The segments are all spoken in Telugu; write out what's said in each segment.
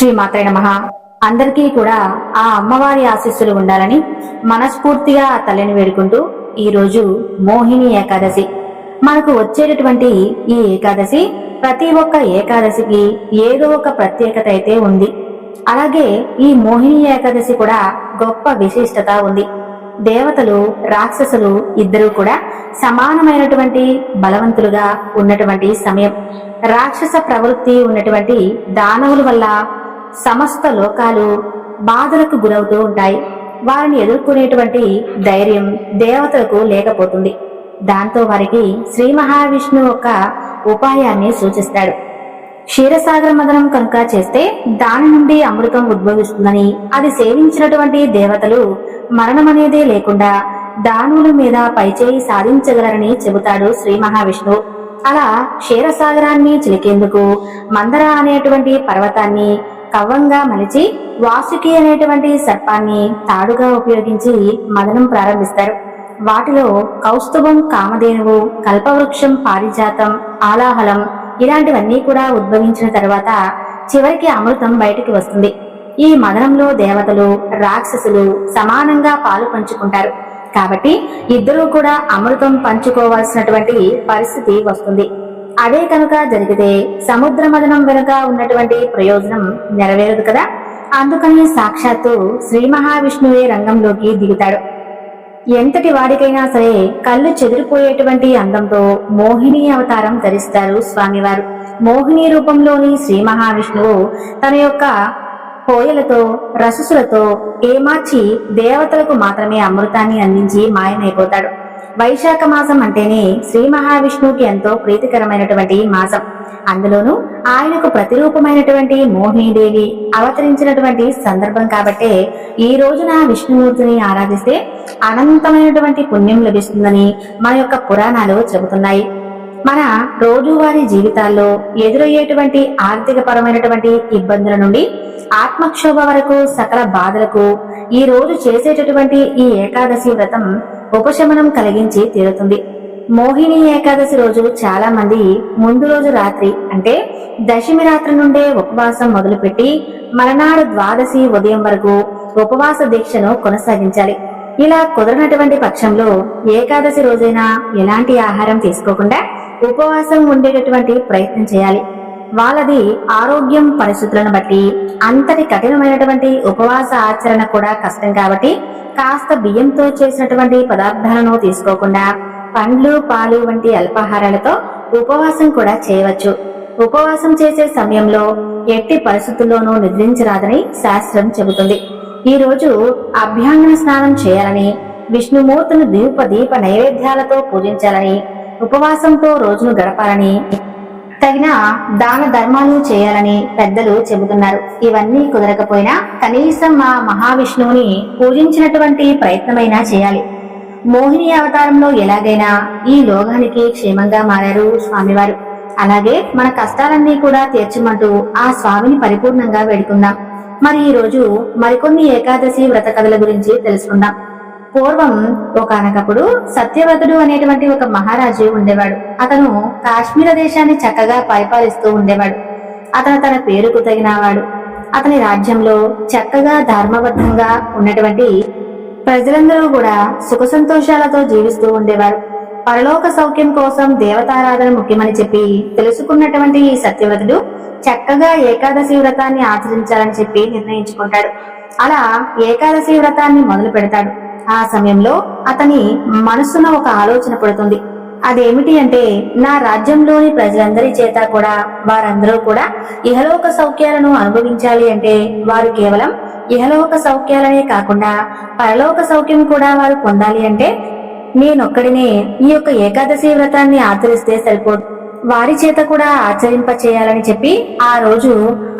శ్రీమాత్రే నమః. అందరికీ కూడా ఆ అమ్మవారి ఆశీస్సులు ఉండాలని మనస్ఫూర్తిగా ఆ తల్లిని వేడుకుంటూ ఈరోజు మోహిని ఏకాదశి మనకు వచ్చేటటువంటి ఈ ఏకాదశి ప్రతి ఒక్క ఏకాదశికి ఏదో ఒక ప్రత్యేకత అయితే ఉంది. అలాగే ఈ మోహిని ఏకాదశి కూడా గొప్ప విశిష్టత ఉంది. దేవతలు రాక్షసులు ఇద్దరూ కూడా సమానమైనటువంటి బలవంతులుగా ఉన్నటువంటి సమయం. రాక్షస ప్రవృత్తి ఉన్నటువంటి దానవుల వల్ల సమస్త లోకాలు బాధలకు గురవుతూ ఉంటాయి. వారిని ఎదుర్కొనేటువంటి ధైర్యం దేవతలకు లేకపోతుంది. దాంతో వారికి శ్రీ మహావిష్ణువు ఒక ఉపాయాన్ని సూచిస్తాడు. క్షీరసాగర మదనం కనుక చేస్తే దాని నుండి అమృతం ఉద్భవిస్తుందని, అది సేవించినటువంటి దేవతలు మరణమనేదే లేకుండా దానువుల మీద పైచేయి సాధించగలరని చెబుతాడు శ్రీ మహావిష్ణువు. అలా క్షీరసాగరాన్ని చిలికేందుకు మందర అనేటువంటి పర్వతాన్ని కవ్వంగా మలిచి వాసుకి అనేటువంటి సర్పాన్ని తాడుగా ఉపయోగించి మదనం ప్రారంభిస్తారు. వాటిలో కౌస్తుభం, కామధేనువు, కల్పవృక్షం, పారిజాతం, ఆలాహలం ఇలాంటివన్నీ కూడా ఉద్భవించిన తర్వాత చివరికి అమృతం బయటికి వస్తుంది. ఈ మదనంలో దేవతలు రాక్షసులు సమానంగా పాలు పంచుకుంటారు. కాబట్టి ఇద్దరూ కూడా అమృతం పంచుకోవాల్సినటువంటి పరిస్థితి వస్తుంది. అదే కనుక జరిగితే సముద్ర మదనం వెనుక ఉన్నటువంటి ప్రయోజనం నెరవేరదు కదా. అందుకని సాక్షాత్తు శ్రీ మహావిష్ణువే రంగంలోకి దిగుతాడు. ఎంతటి వాడికైనా సరే కళ్ళు చెదిరిపోయేటువంటి అందంతో మోహిని అవతారం ధరిస్తారు స్వామివారు. మోహిని రూపంలోని శ్రీ మహావిష్ణువు తన యొక్క కోయలతో రససులతో ఏమార్చి దేవతలకు మాత్రమే అమృతాన్ని అందించి మాయమైపోతాడు. వైశాఖ మాసం అంటేనే శ్రీ మహావిష్ణువుకి ఎంతో ప్రీతికరమైనటువంటి మాసం. అందులోనూ ఆయనకు ప్రతిరూపమైనటువంటి మోహినీదేవి అవతరించినటువంటి సందర్భం కాబట్టే ఈ రోజున విష్ణుమూర్తిని ఆరాధిస్తే అనంతమైనటువంటి పుణ్యం లభిస్తుందని మన యొక్క పురాణాలు చెబుతున్నాయి. మన రోజువారీ జీవితాల్లో ఎదురయ్యేటువంటి ఆర్థిక పరమైనటువంటి ఇబ్బందుల నుండి ఆత్మక్షోభ వరకు సకల బాధలకు ఈ రోజు చేసేటటువంటి ఈ ఏకాదశి వ్రతం ఉపశమనం కలిగించి తీరుతుంది. మోహిని ఏకాదశి రోజు చాలా మంది ముందు రోజు రాత్రి అంటే దశమి రాత్రి నుండే ఉపవాసం మొదలుపెట్టి మరునాడు ద్వాదశి ఉదయం వరకు ఉపవాస దీక్షను కొనసాగించాలి. ఇలా కుదరనటువంటి పక్షంలో ఏకాదశి రోజైనా ఎలాంటి ఆహారం తీసుకోకుండా ఉపవాసం ఉండేటటువంటి ప్రయత్నం చేయాలి. వాళ్ళది ఆరోగ్యం పరిస్థితులను బట్టి అంతటి కఠినమైనటువంటి ఉపవాస ఆచరణ కూడా కష్టం కాబట్టి కాస్త బియ్యంతో చేసినటువంటి పదార్థాలను తీసుకోకుండా పండ్లు, పాలు వంటి అల్పాహారాలతో ఉపవాసం కూడా చేయవచ్చు. ఉపవాసం చేసే సమయంలో ఎట్టి పరిస్థితుల్లోనూ నిద్రించరాదని శాస్త్రం చెబుతుంది. ఈ రోజు అభ్యాంగన స్నానం చేయాలని, విష్ణుమూర్తిని దీప నైవేద్యాలతో పూజించాలని, ఉపవాసంతో రోజును గడపాలని, తగిన దాన ధర్మాలు చేయాలని పెద్దలు చెబుతున్నారు. ఇవన్నీ కుదరకపోయినా కనీసం మా మహావిష్ణువుని పూజించినటువంటి ప్రయత్నమైనా చేయాలి. మోహిని అవతారంలో ఎలాగైనా ఈ లోకానికి క్షేమంగా మారారు స్వామివారు. అలాగే మన కష్టాలన్నీ కూడా తీర్చమంటూ ఆ స్వామిని పరిపూర్ణంగా వేడుకుందాం. మరి ఈ రోజు మరికొన్ని ఏకాదశి వ్రత కథల గురించి తెలుసుకుందాం. పూర్వం ఒకానొకప్పుడు సత్యవ్రతుడు అనేటువంటి ఒక మహారాజు ఉండేవాడు. అతను కాశ్మీర దేశాన్ని చక్కగా పరిపాలిస్తూ ఉండేవాడు. అతను తన పేరుకు తగినవాడు. అతని రాజ్యంలో చక్కగా ధర్మబద్ధంగా ఉన్నటువంటి ప్రజలందరూ కూడా సుఖ సంతోషాలతో జీవిస్తూ ఉండేవారు. పరలోక సౌఖ్యం కోసం దేవతారాధన ముఖ్యమని చెప్పి తెలుసుకున్నటువంటి ఈ సత్యవ్రతుడు చక్కగా ఏకాదశి వ్రతాన్ని ఆచరించాలని చెప్పి నిర్ణయించుకుంటాడు. అలా ఏకాదశి వ్రతాన్ని మొదలు పెడతాడు. ఆ సమయంలో అతని మనసున ఒక ఆలోచన పడుతుంది. అదేమిటి అంటే, నా రాజ్యంలోని ప్రజలందరి చేత కూడా వారందరూ కూడా ఇహలోక సౌఖ్యాలను అనుభవించాలి అంటే వారు కేవలం ఇహలోక సౌఖ్యాలనే కాకుండా పరలోక సౌఖ్యం కూడా వారు పొందాలి అంటే నేనొక్కడినే ఈ యొక్క ఏకాదశి వ్రతాన్ని ఆచరిస్తే సరిపోదు, వారి చేత కూడా ఆచరింప చేయాలని చెప్పి ఆ రోజు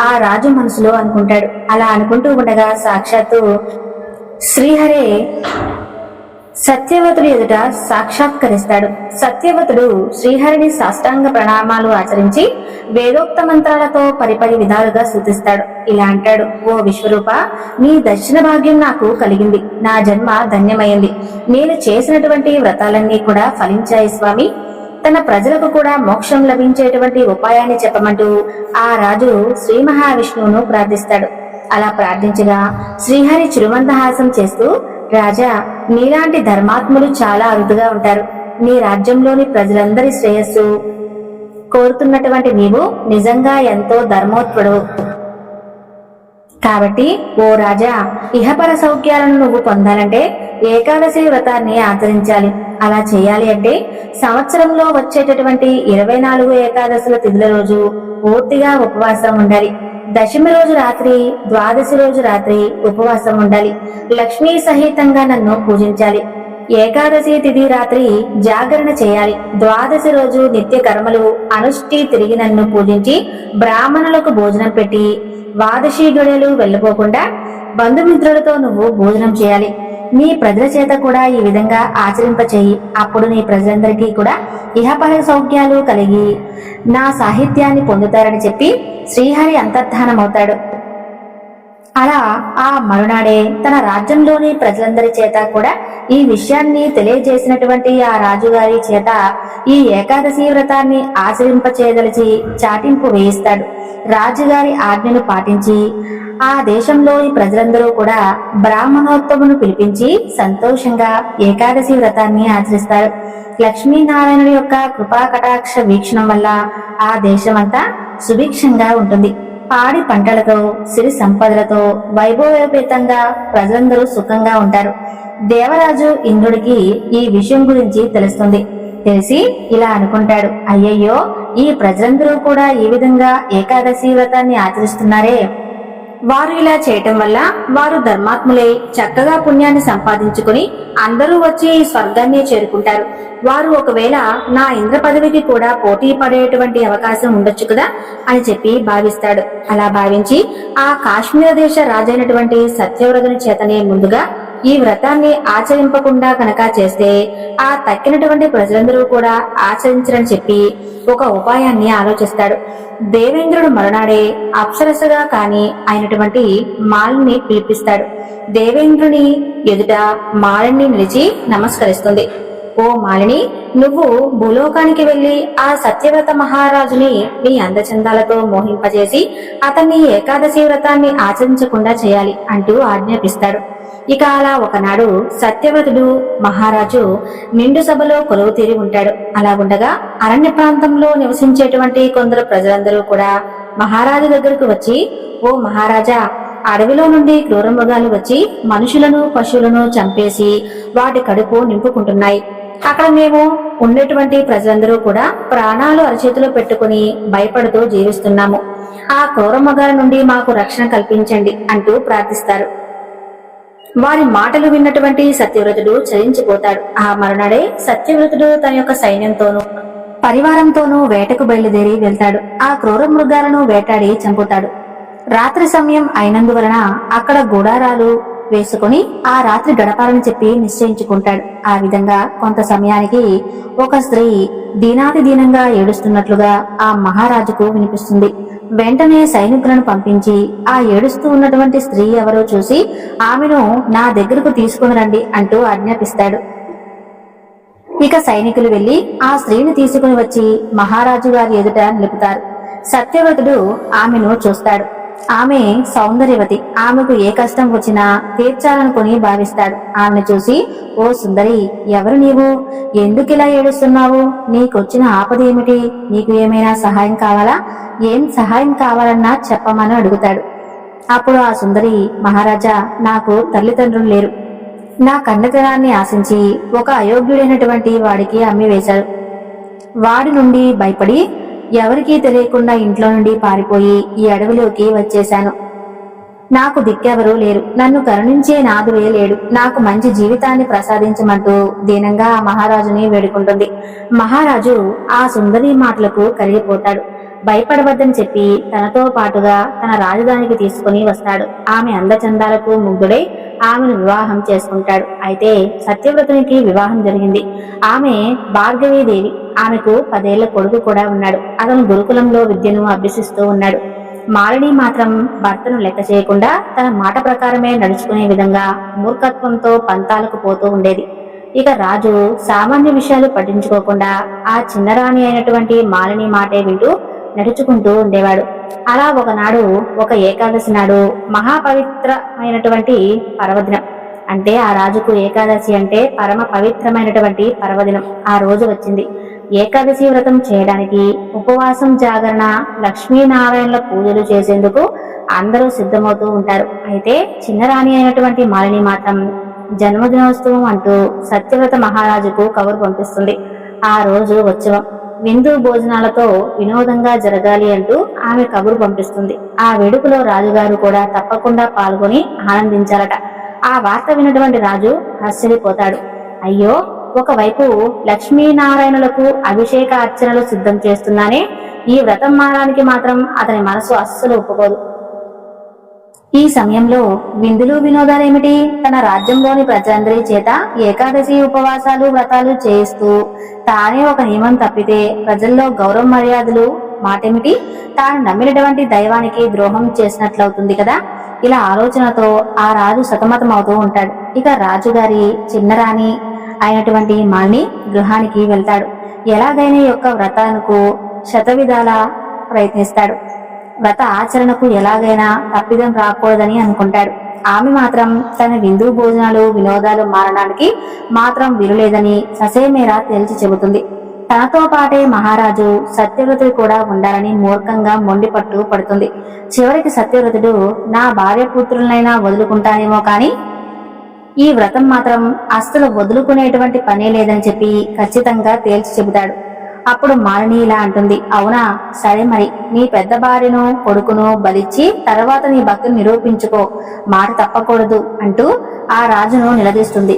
ఆ రాజు మనసులో అనుకుంటాడు. అలా అనుకుంటూ ఉండగా సాక్షాత్తు శ్రీహరే సత్యవతుడు ఎదుట సాక్షాత్కరిస్తాడు. సత్యవతుడు శ్రీహరిని సాష్టాంగ ప్రణామాలు ఆచరించి వేదోక్త మంత్రాలతో పరిపరి విధాలుగా స్తుతిస్తాడు. ఇలా అంటాడు: ఓ విశ్వరూప, నీ దర్శన భాగ్యం నాకు కలిగింది. నా జన్మ ధన్యమైంది. నేను చేసినటువంటి వ్రతాలన్నీ కూడా ఫలించాయి స్వామి. తన ప్రజలకు కూడా మోక్షం లభించేటువంటి ఉపాయాన్ని చెప్పమంటూ ఆ రాజు శ్రీ మహావిష్ణువును ప్రార్థిస్తాడు. అలా ప్రార్థించగా శ్రీహరి చిరుమందహాసం చేస్తూ, రాజా, నీలాంటి ధర్మాత్ములు చాలా అరుదుగా ఉంటారు. నీ రాజ్యంలోని ప్రజలందరి శ్రేయస్సు కోరుతున్నటువంటి నీవు నిజంగా ఎంతో ధర్మోత్తుడు. కాబట్టి ఓ రాజా, ఇహపర సౌఖ్యాలను నువ్వు పొందాలంటే ఏకాదశి వ్రతాన్ని ఆచరించాలి. అలా చేయాలి అంటే సంవత్సరంలో వచ్చేటటువంటి 24 ఏకాదశుల తిథుల రోజు పూర్తిగా ఉపవాసం ఉండాలి. దశమి రోజు రాత్రి, ద్వాదశి రోజు రాత్రి ఉపవాసం ఉండాలి. లక్ష్మీ సహితంగా నన్ను పూజించాలి. ఏకాదశి తిథి రాత్రి జాగరణ చేయాలి. ద్వాదశి రోజు నిత్య కర్మలు అనుష్ఠి తిరిగి నన్ను పూజించి బ్రాహ్మణులకు భోజనం పెట్టి ద్వాదశి గడియలు వెళ్ళిపోకుండా బంధుమిత్రులతో నువ్వు భోజనం చేయాలి. నీ ప్రజల చేత కూడా ఈ విధంగా ఆచరింపచేయి. అప్పుడు నీ ప్రజలందరికీ కూడా ఇహపర సౌఖ్యాలు కలిగి నా సాహిత్యాన్ని పొందుతారని చెప్పి శ్రీహరి అంతర్ధానమవుతాడు. అలా ఆ మరునాడే తన రాజ్యంలోని ప్రజలందరి చేత కూడా ఈ విషయాన్ని తెలియజేసినటువంటి ఆ రాజుగారి చేత ఈ ఏకాదశి వ్రతాన్ని ఆచరింపచేయదలిచి చాటింపు వేయిస్తాడు. రాజుగారి ఆజ్ఞను పాటించి ఆ దేశంలోని ప్రజలందరూ కూడా బ్రాహ్మణోత్తమును పిలిపించి సంతోషంగా ఏకాదశి వ్రతాన్ని ఆచరిస్తారు. లక్ష్మీనారాయణుడి యొక్క కృపా కటాక్ష వీక్షణం వల్ల ఆ దేశమంతా సుభిక్షంగా ఉంటుంది. పాడి పంటలతో, సిరి సంపదలతో వైభవోపేతంగా ప్రజలందరూ సుఖంగా ఉంటారు. దేవరాజు ఇంద్రుడికి ఈ విషయం గురించి తెలుస్తుంది. తెలిసి ఇలా అనుకుంటాడు, అయ్యయ్యో, ఈ ప్రజలందరూ కూడా ఈ విధంగా ఏకాదశి వ్రతాన్ని ఆచరిస్తున్నారే, వారు ఇలా చేయటం వల్ల వారు ధర్మాత్ములై చక్కగా పుణ్యాన్ని సంపాదించుకుని అందరూ వచ్చి స్వర్గాన్ని చేరుకుంటారు. వారు ఒకవేళ నా ఇంద్ర పదవికి కూడా పోటీ పడేటువంటి అవకాశం ఉండొచ్చు కదా అని చెప్పి భావిస్తాడు. అలా భావించి ఆ కాశ్మీర దేశ రాజైనటువంటి సత్యవ్రతుని చేతనే ముందుగా ఈ వ్రతాన్ని ఆచరింపకుండా కనుక చేస్తే ఆ తక్కినటువంటి ప్రజలందరూ కూడా ఆచరించరని చెప్పి ఒక ఉపాయాన్ని ఆలోచిస్తాడు. దేవేంద్రుడు మరునాడే అప్సరసగా కాని అయినటువంటి మాలిని పిలిపిస్తాడు. దేవేంద్రుని ఎదుట మాలిని నిలిచి నమస్కరిస్తుంది. ఓ మాలిని, నువ్వు భూలోకానికి వెళ్లి ఆ సత్యవ్రత మహారాజుని నీ అందచందాలతో మోహింపజేసి అతన్ని ఏకాదశి వ్రతాన్ని ఆచరించకుండా చేయాలి అంటూ ఆజ్ఞాపిస్తాడు. ఇక అలా ఒకనాడు సత్యవ్రతుడు మహారాజు నిండు సభలో కొలువు తీరి ఉంటాడు. అలా ఉండగా అరణ్య ప్రాంతంలో నివసించేటువంటి కొందరు ప్రజలందరూ కూడా మహారాజు దగ్గరకు వచ్చి, ఓ మహారాజా, అడవిలో నుండి క్రూర మృగాలు వచ్చి మనుషులను పశువులను చంపేసి వాటి కడుపు నింపుకుంటున్నాయి. అక్కడ మేము ఉండేటువంటి ప్రజలందరూ కూడా ప్రాణాలు అరచేతిలో పెట్టుకుని భయపడుతూ జీవిస్తున్నాము. ఆ క్రూర మృగాల నుండి మాకు రక్షణ కల్పించండి అంటూ ప్రార్థిస్తారు. వారి మాటలు విన్నటువంటి సత్యవ్రతుడు చలించిపోతాడు. ఆ మరునాడే సత్యవ్రతుడు తన యొక్క సైన్యంతోనూ పరివారంతోనూ వేటకు బయలుదేరి వెళ్తాడు. ఆ క్రూర మృగాలను వేటాడి చంపుతాడు. రాత్రి సమయం అయినందువలన అక్కడ గుడారాలు వేసుకుని ఆ రాత్రి గడపాలని చెప్పి నిశ్చయించుకుంటాడు. ఆ విధంగా కొంత సమయానికి ఒక స్త్రీ దీనాతి దీనంగా ఏడుస్తున్నట్లుగా ఆ మహారాజుకు వినిపిస్తుంది. వెంటనే సైనికులను పంపించి ఆ ఏడుస్తూ ఉన్నటువంటి స్త్రీ ఎవరో చూసి ఆమెను నా దగ్గరకు తీసుకుని రండి అంటూ ఆజ్ఞాపిస్తాడు. ఇక సైనికులు వెళ్లి ఆ స్త్రీని తీసుకుని వచ్చి మహారాజు గారి ఎదుట నిలుపుతారు. సత్యవ్రతుడు ఆమెను చూస్తాడు. ఆమె సౌందర్యవతి. ఆమెకు ఏ కష్టం వచ్చినా తీర్చాలనుకుని భావిస్తాడు. ఆమెను చూసి, ఓ సుందరి, ఎవరు నీవు? ఎందుకిలా ఏడుస్తున్నావు? నీకొచ్చిన ఆపద ఏమిటి? నీకు ఏమైనా సహాయం కావాలా? ఏం సహాయం కావాలన్నా చెప్పమని అడుగుతాడు. అప్పుడు ఆ సుందరి, మహారాజా, నాకు తల్లిదండ్రులు లేరు. నా కన్నతనాన్ని ఆశించి ఒక అయోగ్యుడైనటువంటి వాడికి అమ్మి వేశారు. వాడి నుండి భయపడి ఎవరికీ తెలియకుండా ఇంట్లో నుండి పారిపోయి ఈ అడవిలోకి వచ్చేశాను. నాకు దిక్కెవరూ లేరు. నన్ను కరుణించే నాదుడే లేడు. నాకు మంచి జీవితాన్ని ప్రసాదించమంటూ దీనంగా ఆ మహారాజుని వేడుకుంటుంది. మహారాజు ఆ సుందరి మాటలకు కరిగిపోతాడు. భయపడవద్దని చెప్పి తనతో పాటుగా తన రాజధానికి తీసుకుని వస్తాడు. ఆమె అందచందాలకు ముగ్ధుడై ఆమెను వివాహం చేసుకుంటాడు. అయితే సత్యవ్రతునికి వివాహం జరిగింది. ఆమె భార్గవీదేవి. ఆమెకు 10 ఏళ్ల కొడుకు కూడా ఉన్నాడు. అతను గురుకులంలో విద్యను అభ్యసిస్తూ ఉన్నాడు. మాలిని మాత్రం భర్తను లెక్క చేయకుండా తన మాట ప్రకారమే నడుచుకునే విధంగా మూర్ఖత్వంతో పంతాలకు పోతూ ఉండేది. ఇక రాజు సామాన్య విషయాలు పట్టించుకోకుండా ఆ చిన్నరాణి అయినటువంటి మాలిని మాటే వింటూ నడుచుకుంటూ ఉండేవాడు. అలా ఒకనాడు ఒక ఏకాదశి నాడు మహాపవిత్రమైనటువంటి పర్వదినం, అంటే ఆ రాజుకు ఏకాదశి అంటే పరమ పవిత్రమైనటువంటి పర్వదినం ఆ రోజు వచ్చింది. ఏకాదశి వ్రతం చేయడానికి ఉపవాసం, జాగరణ, లక్ష్మీనారాయణల పూజలు చేసేందుకు అందరూ సిద్ధమవుతూ ఉంటారు. అయితే చిన్నరాణి అయినటువంటి మాలిని మాత్రం జన్మదినోత్సవం అంటూ సత్యవ్రత మహారాజుకు కబురు పంపిస్తుంది. ఆ రోజు ఉత్సవం, విందు భోజనాలతో వినోదంగా జరగాలి అంటూ ఆమె కబురు పంపిస్తుంది. ఆ వేడుకలో రాజుగారు కూడా తప్పకుండా పాల్గొని ఆనందించాలట. ఆ వార్త విన్నటువంటి రాజు ఆశ్చర్యపోతాడు. అయ్యో, ఒకవైపు లక్ష్మీనారాయణులకు అభిషేక అర్చనలు సిద్ధం చేస్తున్నానే, ఈ వ్రతం మారానికి మాత్రం అతని మనసు అస్సలు ఒప్పుకోదు. ఈ సమయంలో విందులు వినోదాలేమిటి, తన రాజ్యంలోని ప్రజలందరి చేత ఏకాదశి ఉపవాసాలు వ్రతాలు చేయిస్తూ తానే ఒక నియమం తప్పితే ప్రజల్లో గౌరవ మర్యాదలు మాటేమిటి, తాను నమ్మినటువంటి దైవానికి ద్రోహం చేసినట్లవుతుంది కదా. ఇలా ఆలోచనతో ఆ రాజు సతమతమవుతూ ఉంటాడు. ఇక రాజుగారి చిన్నరాణి అయినటువంటి మాలిని గృహానికి వెళ్తాడు. ఎలాగైనా యొక్క వ్రతానికి శతవిధాలా ప్రయత్నిస్తాడు. వ్రత ఆచరణకు ఎలాగైనా తప్పిదం రాకూడదని అనుకుంటాడు. ఆమె మాత్రం తన విందు భోజనాలు వినోదాలు మారడానికి మాత్రం వీలులేదని ససేమేరా తేల్చి చెబుతుంది. తనతో పాటే మహారాజు సత్యవ్రతుడు కూడా ఉండాలని మూర్ఖంగా మొండిపట్టు పడుతుంది. చివరికి సత్యవ్రతుడు నా భార్య పుత్రులనైనా వదులుకుంటానేమో కాని ఈ వ్రతం మాత్రం అస్సలు వదులుకునేటువంటి పనే లేదని చెప్పి ఖచ్చితంగా తేల్చి చెబుతాడు. అప్పుడు మాలిని ఇలా అంటుంది, అవునా, సరే మరి నీ పెద్ద భార్యను కొడుకును బలిచ్చి తర్వాత నీ భక్తిని నిరూపించుకో, మాట తప్పకూడదు అంటూ ఆ రాజును నిలదీస్తుంది.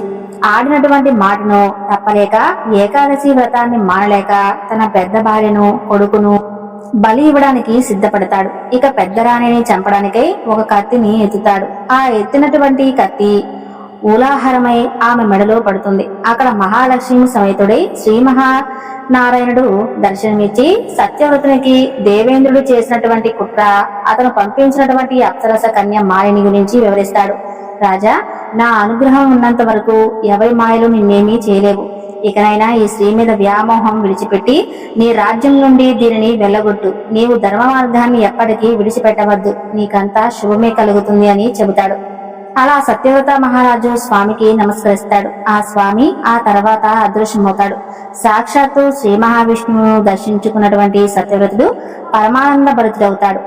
ఆడినటువంటి మాటను తప్పలేక ఏకాదశి వ్రతాన్ని మానలేక తన పెద్ద భార్యను కొడుకును బలి ఇవ్వడానికి సిద్ధపడతాడు. ఇక పెద్ద రాణిని చంపడానికై ఒక కత్తిని ఎత్తుతాడు. ఆ ఎత్తినటువంటి కత్తి ఊలాహారమై ఆమె మెడలో పడుతుంది. అక్కడ మహాలక్ష్మి సమేతుడై శ్రీ మహానారాయణుడు దర్శనమిచ్చి సత్యవ్రతునికి దేవేంద్రుడు చేసినటువంటి కుట్ర, అతను పంపించినటువంటి అప్సరస కన్య మాలిని గురించి వివరిస్తాడు. రాజా, నా అనుగ్రహం ఉన్నంత వరకు ఎవరి మాయలు నిన్నేమీ చేయలేవు. ఇకనైనా ఈ స్త్రీ మీద వ్యామోహం విడిచిపెట్టి నీ రాజ్యం నుండి దీనిని వెళ్ళగొట్టు. నీవు ధర్మ మార్గాన్ని ఎప్పటికీ విడిచిపెట్టవద్దు. నీకంతా శుభమే కలుగుతుంది అని చెబుతాడు. అలా సత్యవ్రత మహారాజు స్వామికి నమస్కరిస్తాడు. ఆ స్వామి ఆ తర్వాత అదృశ్యమవుతాడు. సాక్షాత్తు శ్రీ మహావిష్ణువును దర్శించుకున్నటువంటి సత్యవ్రతుడు పరమానంద భరితుడవుతాడు.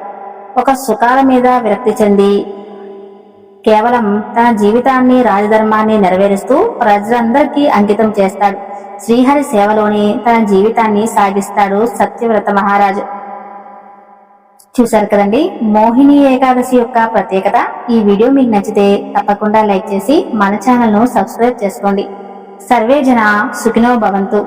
ఒక సుఖాల మీద విరక్తి చెంది కేవలం తన జీవితాన్ని రాజధర్మాన్ని నెరవేరుస్తూ ప్రజలందరికీ అంకితం చేస్తాడు. శ్రీహరి సేవలోని తన జీవితాన్ని సాగిస్తాడు సత్యవ్రత మహారాజు. చూశారు కదండి మోహిని ఏకాదశి యొక్క ప్రత్యేకత. ఈ వీడియో మీకు నచ్చితే తప్పకుండా లైక్ చేసి మన ఛానల్ ను సబ్స్క్రైబ్ చేసుకోండి. సర్వే జన సుఖినో భవంతు.